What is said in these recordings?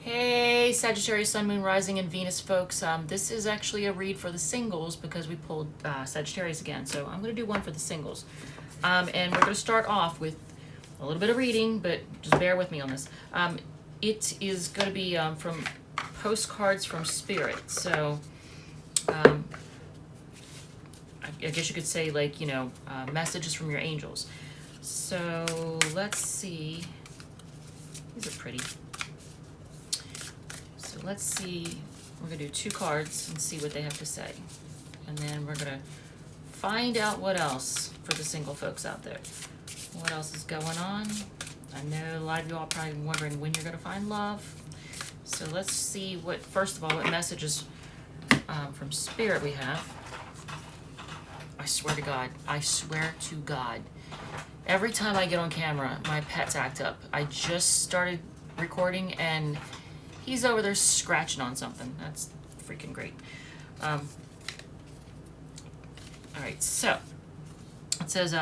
Hey, Sagittarius, Sun, Moon, Rising, and Venus folks. This is actually a read for the singles because we pulled Sagittarius again. So I'm going to do one for the singles. And we're going to start off with a little bit of reading, but just bear with me on this. It is going to be from Postcards from Spirit. So I guess you could say, like, you know, messages from your angels. So let's see. These are pretty. So let's see. We're going to do 2 cards and see what they have to say. And then we're going to find out what else for the single folks out there. What else is going on? I know a lot of you all are probably wondering when you're going to find love. So let's see what, first of all, what messages from Spirit we have. I swear to God. I swear to God. Every time I get on camera, my pets act up. I just started recording and he's over there scratching on something. That's freaking great. All right, so it says,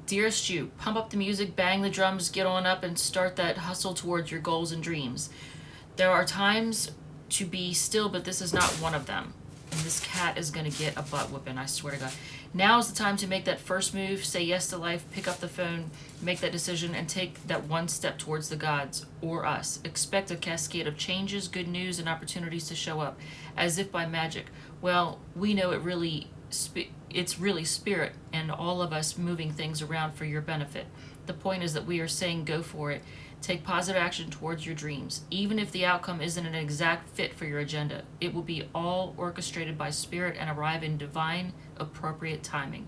Dearest you, pump up the music, bang the drums, get on up and start that hustle towards your goals and dreams. There are times to be still, but this is not one of them. And this cat is going to get a butt whooping, I swear to God. Now is the time to make that first move, say yes to life, pick up the phone, make that decision, and take that one step towards the gods or us. Expect a cascade of changes, good news, and opportunities to show up, as if by magic. Well, we know it's really Spirit and all of us moving things around for your benefit. The point is that we are saying go for it. Take positive action towards your dreams. Even if the outcome isn't an exact fit for your agenda, it will be all orchestrated by Spirit and arrive in divine, appropriate timing.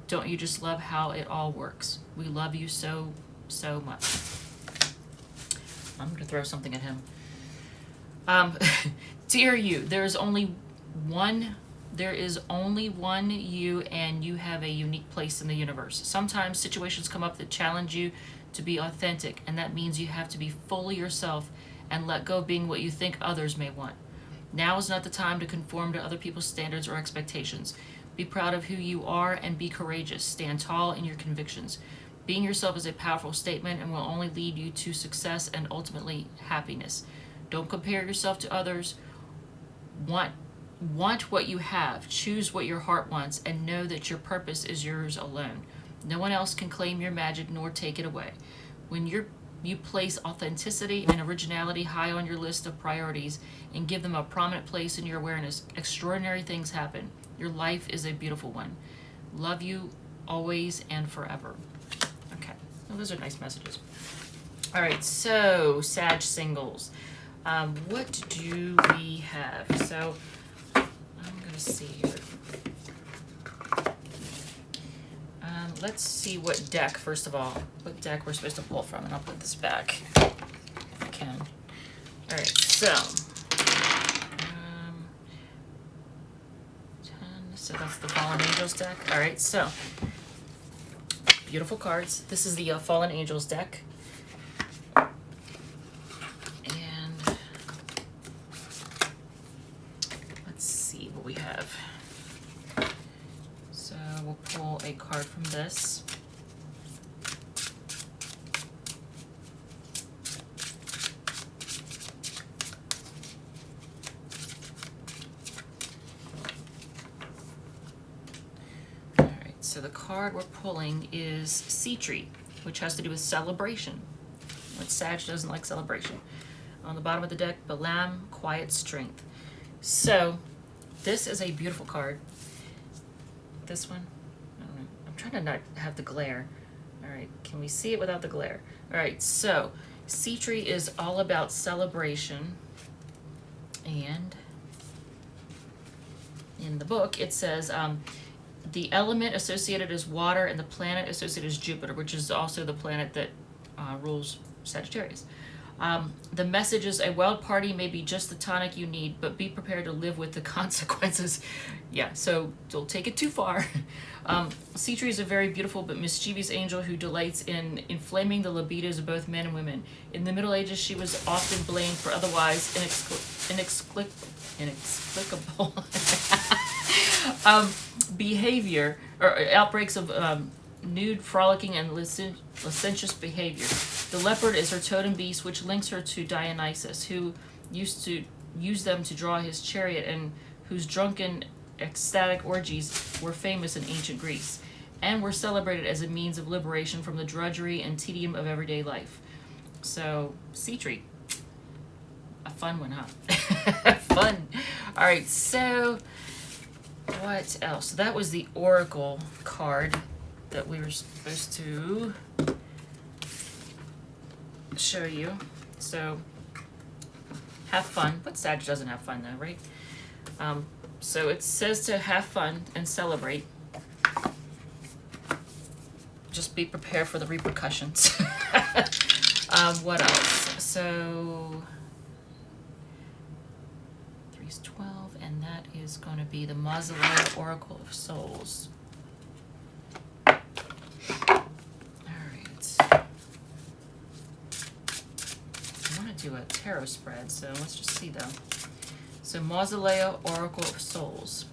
Don't you just love how it all works? We love you so, so much. I'm going to throw something at him. Dear you, there is only one you, and you have a unique place in the universe. Sometimes situations come up that challenge you to be authentic, and that means you have to be fully yourself and let go of being what you think others may want. Now is not the time to conform to other people's standards or expectations. Be proud of who you are and be courageous. Stand tall in your convictions. Being yourself is a powerful statement and will only lead you to success and ultimately happiness. Don't compare yourself to others. Want what you have. Choose what your heart wants and know that your purpose is yours alone. No one else can claim your magic nor take it away. When you place authenticity and originality high on your list of priorities and give them a prominent place in your awareness, extraordinary things happen. Your life is a beautiful one. Love you always and forever. Okay, well, those are nice messages. All right, so Sag singles. What do we have? So I'm going to see here. Let's see what deck, first of all, what deck we're supposed to pull from, and I'll put this back if I can. All right, so, so that's the Fallen Angels deck. All right, so, beautiful cards. This is the Fallen Angels deck. And let's see what we have. We'll pull a card from this. All right, so the card we're pulling is Sea Tree, which has to do with celebration. Which Sag doesn't like celebration. On the bottom of the deck, Balaam, Quiet Strength. So this is a beautiful card. This one, I don't know. I'm trying to not have the glare. All right, can we see it without the glare? All right, so Sea Tree is all about celebration. And in the book, it says the element associated is water and the planet associated is Jupiter, which is also the planet that rules Sagittarius. The message is a wild party may be just the tonic you need, but be prepared to live with the consequences. Yeah, so don't take it too far. Sea Tree is a very beautiful but mischievous angel who delights in inflaming the libidos of both men and women. In the Middle Ages, she was often blamed for otherwise inexplicable behavior or outbreaks of nude, frolicking, and licentious behavior. The leopard is her totem beast, which links her to Dionysus, who used to use them to draw his chariot and whose drunken, ecstatic orgies were famous in ancient Greece and were celebrated as a means of liberation from the drudgery and tedium of everyday life. So, sea tree. A fun one, huh? Fun. All right, so what else? So that was the oracle card that we were supposed to show you. So have fun, but Sag doesn't have fun though, right? So it says to have fun and celebrate. Just be prepared for the repercussions. What else? So 3's 12, and that is going to be the Mausolea Oracle of Souls. All right. I want to do a tarot spread, so let's just see though. So Mausolea Oracle of Souls.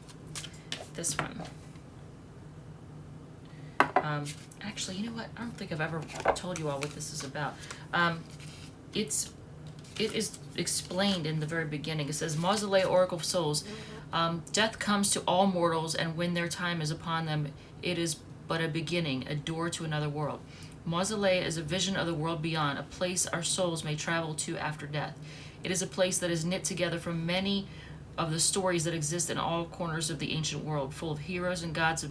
This one. Actually, you know what? I don't think I've ever told you all what this is about. It is explained in the very beginning. It says, Mausolea Oracle of Souls. Death comes to all mortals, and when their time is upon them, it is but a beginning, a door to another world. Mausolea is a vision of the world beyond, a place our souls may travel to after death. It is a place that is knit together from many of the stories that exist in all corners of the ancient world, full of heroes and gods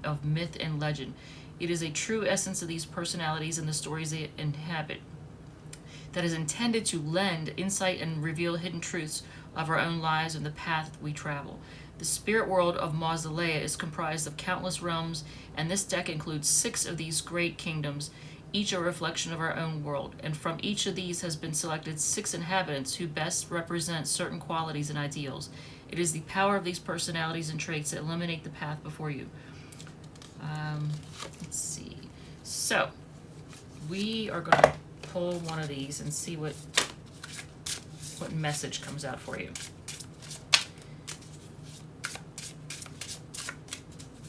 of myth and legend. It is a true essence of these personalities and the stories they inhabit that is intended to lend insight and reveal hidden truths of our own lives and the path we travel. The spirit world of Mausolea is comprised of countless realms, and this deck includes 6 of these great kingdoms, each a reflection of our own world, and from each of these has been selected 6 inhabitants who best represent certain qualities and ideals. It is the power of these personalities and traits that illuminate the path before you. Let's see. So, we are going to pull one of these and see what message comes out for you.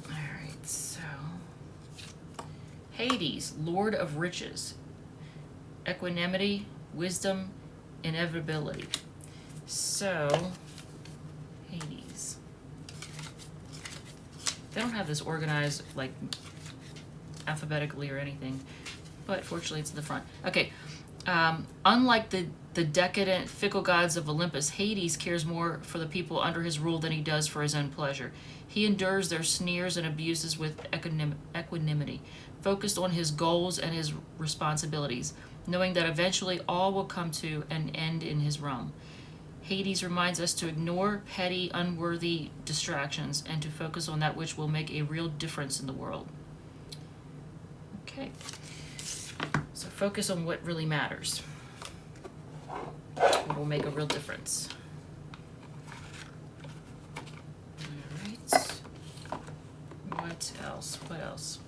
Alright, so Hades, Lord of Riches, Equanimity, Wisdom, Inevitability. So, Hades. They don't have this organized like alphabetically or anything, but fortunately it's in the front. Okay, unlike the decadent, fickle gods of Olympus, Hades cares more for the people under his rule than he does for his own pleasure. He endures their sneers and abuses with equanimity, focused on his goals and his responsibilities, knowing that eventually all will come to an end in his realm. Hades reminds us to ignore petty, unworthy distractions and to focus on that which will make a real difference in the world. Okay, so focus on what really matters. What will make a real difference. All right. What else? What else?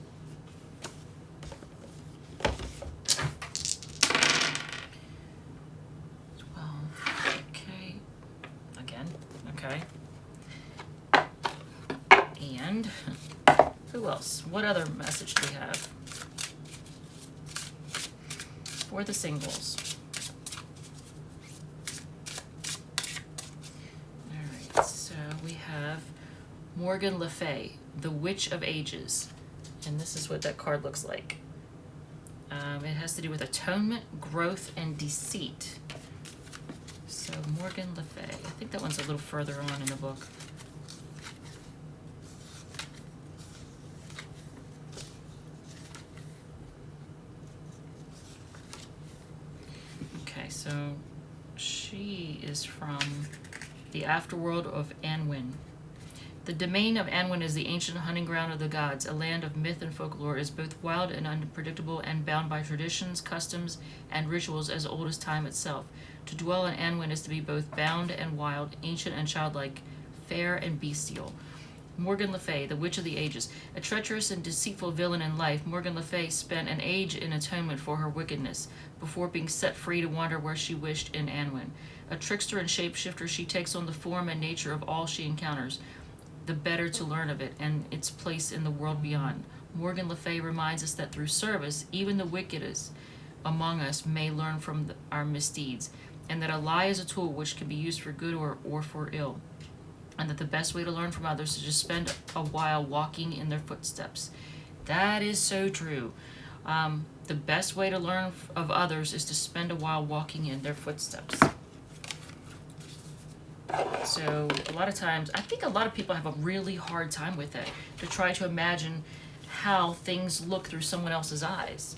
Okay. And who else? What other message do we have for the singles? Alright, so we have Morgan Le Fay, the Witch of Ages. And this is what that card looks like. It has to do with atonement, growth, and deceit. So Morgan Le Fay. I think that one's a little further on in the book. Okay, so she is from the afterworld of Anwin. The domain of Anwin is the ancient hunting ground of the gods. A land of myth and folklore is both wild and unpredictable and bound by traditions, customs, and rituals as old as time itself. To dwell in Anwin is to be both bound and wild, ancient and childlike, fair and bestial. Morgan Le Fay, the Witch of the Ages. A treacherous and deceitful villain in life, Morgan Le Fay spent an age in atonement for her wickedness, before being set free to wander where she wished in Anwin. A trickster and shapeshifter, she takes on the form and nature of all she encounters, the better to learn of it and its place in the world beyond. Morgan Le Fay reminds us that through service, even the wickedest among us may learn from our misdeeds, and that a lie is a tool which can be used for good or for ill, and that the best way to learn from others is to spend a while walking in their footsteps. That is so true. The best way to learn of others is to spend a while walking in their footsteps. So a lot of times, I think a lot of people have a really hard time with it, to try to imagine how things look through someone else's eyes.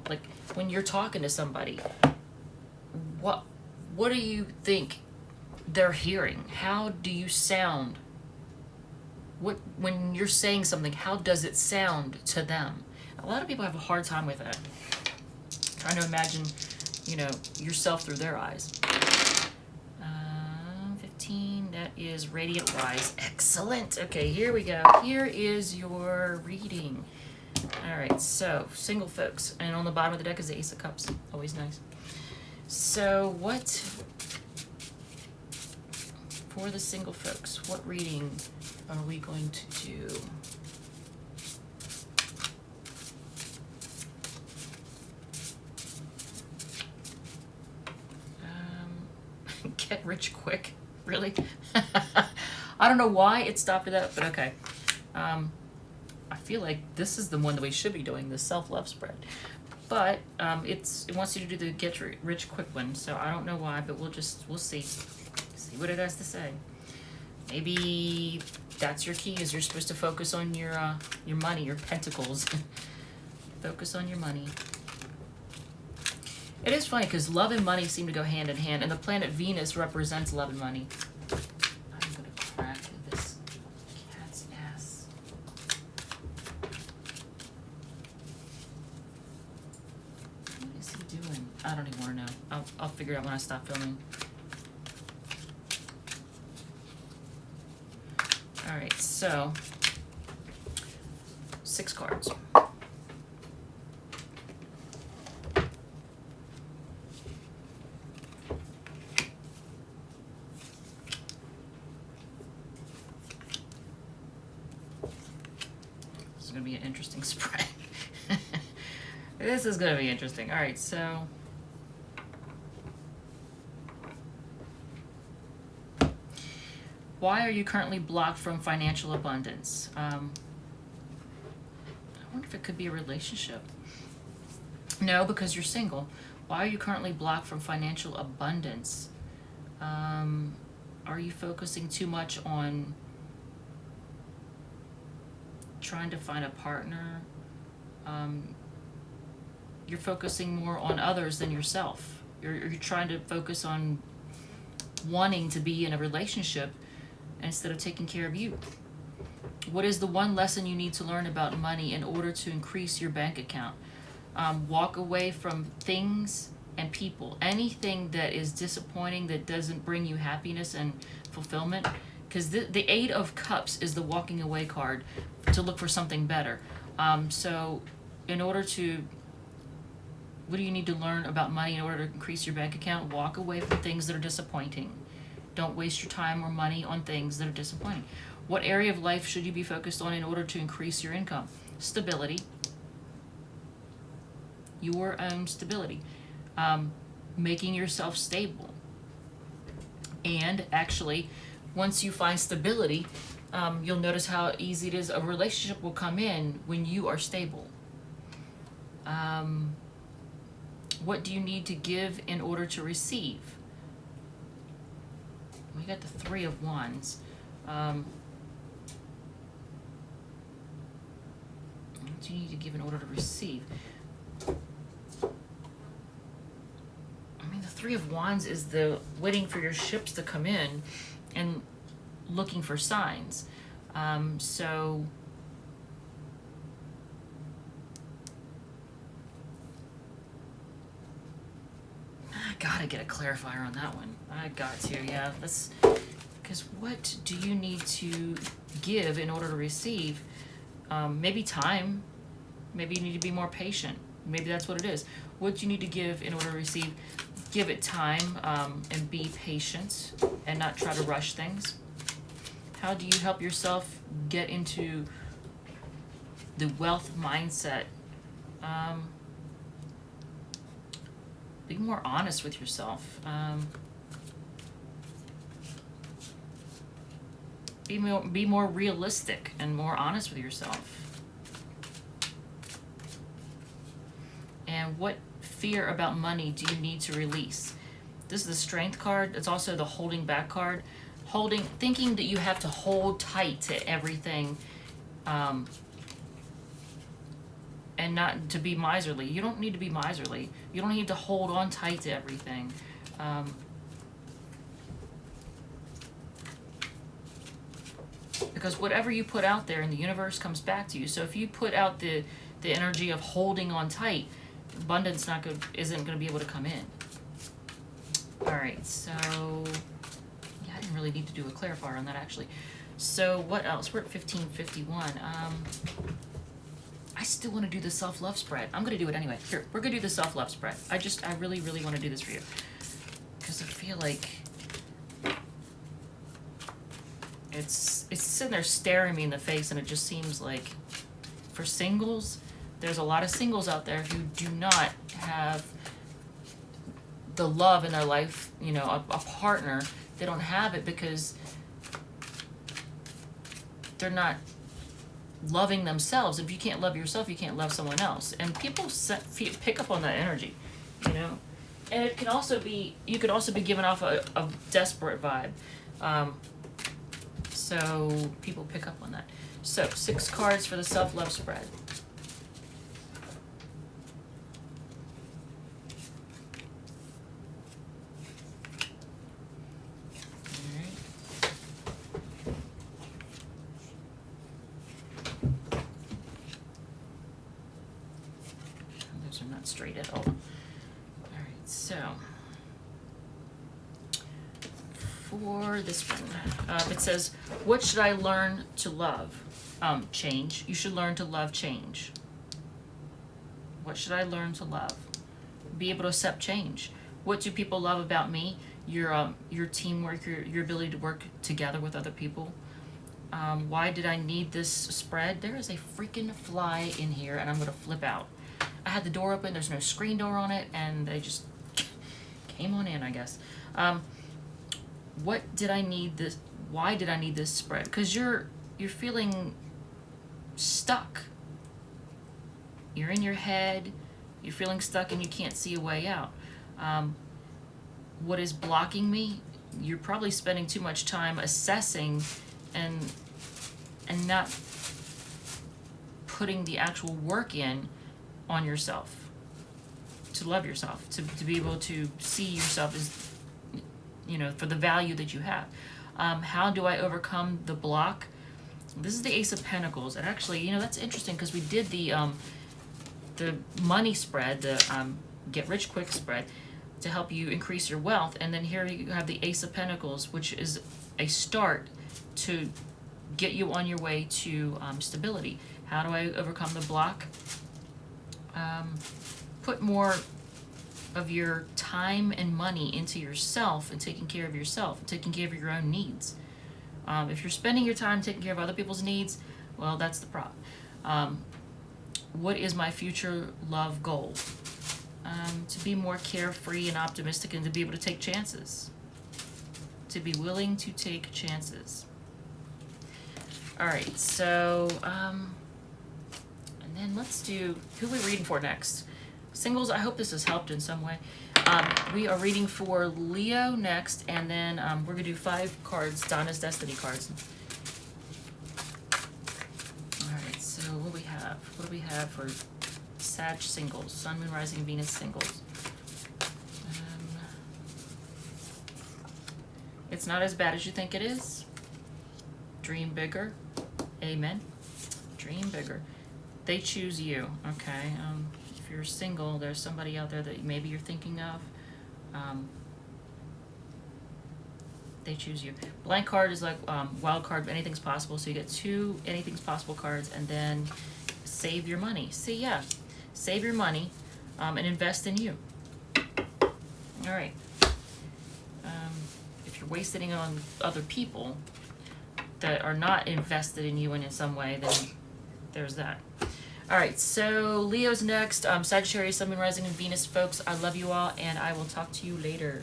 Like when you're talking to somebody, what do you think they're hearing? How do you sound? When you're saying something, how does it sound to them? A lot of people have a hard time with that. Trying to imagine, yourself through their eyes. 15, that is Radiant Rise. Excellent. Okay, here we go. Here is your reading. All right, so single folks. And on the bottom of the deck is the Ace of Cups. Always nice. So what, for the single folks, what reading are we going to do? Get rich quick. Really? I don't know why it stopped at that, but okay. I feel like this is the one that we should be doing, the self-love spread. But it wants you to do the get rich quick one, so I don't know why, but we'll see. See what it has to say. Maybe that's your key, is you're supposed to focus on your money, your pentacles. Focus on your money. It is funny because love and money seem to go hand in hand, and the planet Venus represents love and money. I'm going to crack this cat's ass. What is he doing? I don't even want to know. I'll figure it out when I stop filming. Alright, so 6 cards. Be an interesting spread. This is going to be interesting. All right, so why are you currently blocked from financial abundance? I wonder if it could be a relationship. No, because you're single. Why are you currently blocked from financial abundance? Are you focusing too much on trying to find a partner? You're focusing more on others than yourself. You're trying to focus on wanting to be in a relationship instead of taking care of you. What is the one lesson you need to learn about money in order to increase your bank account? Walk away from things and people. Anything that is disappointing, that doesn't bring you happiness and fulfillment. Because the Eight of Cups is the walking away card to look for something better. So in order to, what do you need to learn about money in order to increase your bank account? Walk away from things that are disappointing. Don't waste your time or money on things that are disappointing. What area of life should you be focused on in order to increase your income? Stability. Your own stability. Making yourself stable. And actually, once you find stability, you'll notice how easy it is. A relationship will come in when you are stable. What do you need to give in order to receive? We got the Three of Wands. What do you need to give in order to receive? I mean, the Three of Wands is the waiting for your ships to come in and looking for signs. So I gotta get a clarifier on that one. I got to, yeah. Let's, because what do you need to give in order to receive? Maybe time. Maybe you need to be more patient. Maybe that's what it is. What do you need to give in order to receive? Give it time, and be patient and not try to rush things. How do you help yourself get into the wealth mindset? Be more honest with yourself. Be more realistic and more honest with yourself. And what fear about money do you need to release? This is the Strength card. It's also the holding back card. Thinking that you have to hold tight to everything, and not to be miserly. You don't need to be miserly. You don't need to hold on tight to everything. Because whatever you put out there in the universe comes back to you. So if you put out the energy of holding on tight, abundance isn't going to be able to come in. All right, so yeah, I didn't really need to do a clarifier on that actually. So what else? We're at 1551. I still want to do the self-love spread. I'm going to do it anyway. Here, we're going to do the self-love spread. I really, really want to do this for you. Because I feel like it's sitting there staring me in the face, and it just seems like for singles, there's a lot of singles out there who do not have the love in their life, you know, a partner. They don't have it because they're not loving themselves. If you can't love yourself, you can't love someone else. And people pick up on that energy, you know. And it can also be, you could also be giving off a desperate vibe. So people pick up on that. So 6 cards for the self-love spread. Straight at all. All right, so for this one, it says, what should I learn to love? Change. You should learn to love change. What should I learn to love? Be able to accept change. What do people love about me? Your teamwork, your ability to work together with other people. Why did I need this spread? There is a freaking fly in here, and I'm going to flip out. I had the door open, there's no screen door on it, and they just came on in, I guess. What did I need this? Why did I need this spread? Because you're feeling stuck. You're in your head, you're feeling stuck, and you can't see a way out. What is blocking me? You're probably spending too much time assessing and not putting the actual work in on yourself, to love yourself, to be able to see yourself as, you know, for the value that you have. How do I overcome the block? This is the Ace of Pentacles. And actually, you know, that's interesting because we did the money spread, the get rich quick spread to help you increase your wealth. And then here you have the Ace of Pentacles, which is a start to get you on your way to stability. How do I overcome the block? Put more of your time and money into yourself and taking care of yourself, taking care of your own needs. If you're spending your time taking care of other people's needs, well, that's the problem. What is my future love goal? To be more carefree and optimistic, and to be able to take chances. To be willing to take chances. All right, so and then let's do, who are we reading for next? Singles, I hope this has helped in some way. We are reading for Leo next, and then we're going to do 5 cards, Donna's Destiny cards. All right, so what do we have? What do we have for Sag singles, Sun, Moon, Rising, Venus singles? It's not as bad as you think it is. Dream bigger. Amen. Dream bigger. They choose you. Okay. If you're single, there's somebody out there that maybe you're thinking of. They choose you. Blank card is like wild card. Anything's possible. So you get 2 anything's possible cards, and then save your money. See, yeah, save your money and invest in you. All right. If you're wasting it on other people that are not invested in you in some way, then there's that. All right, so Leo's next. Sagittarius, Sun, Moon, Rising, and Venus, folks. I love you all, and I will talk to you later.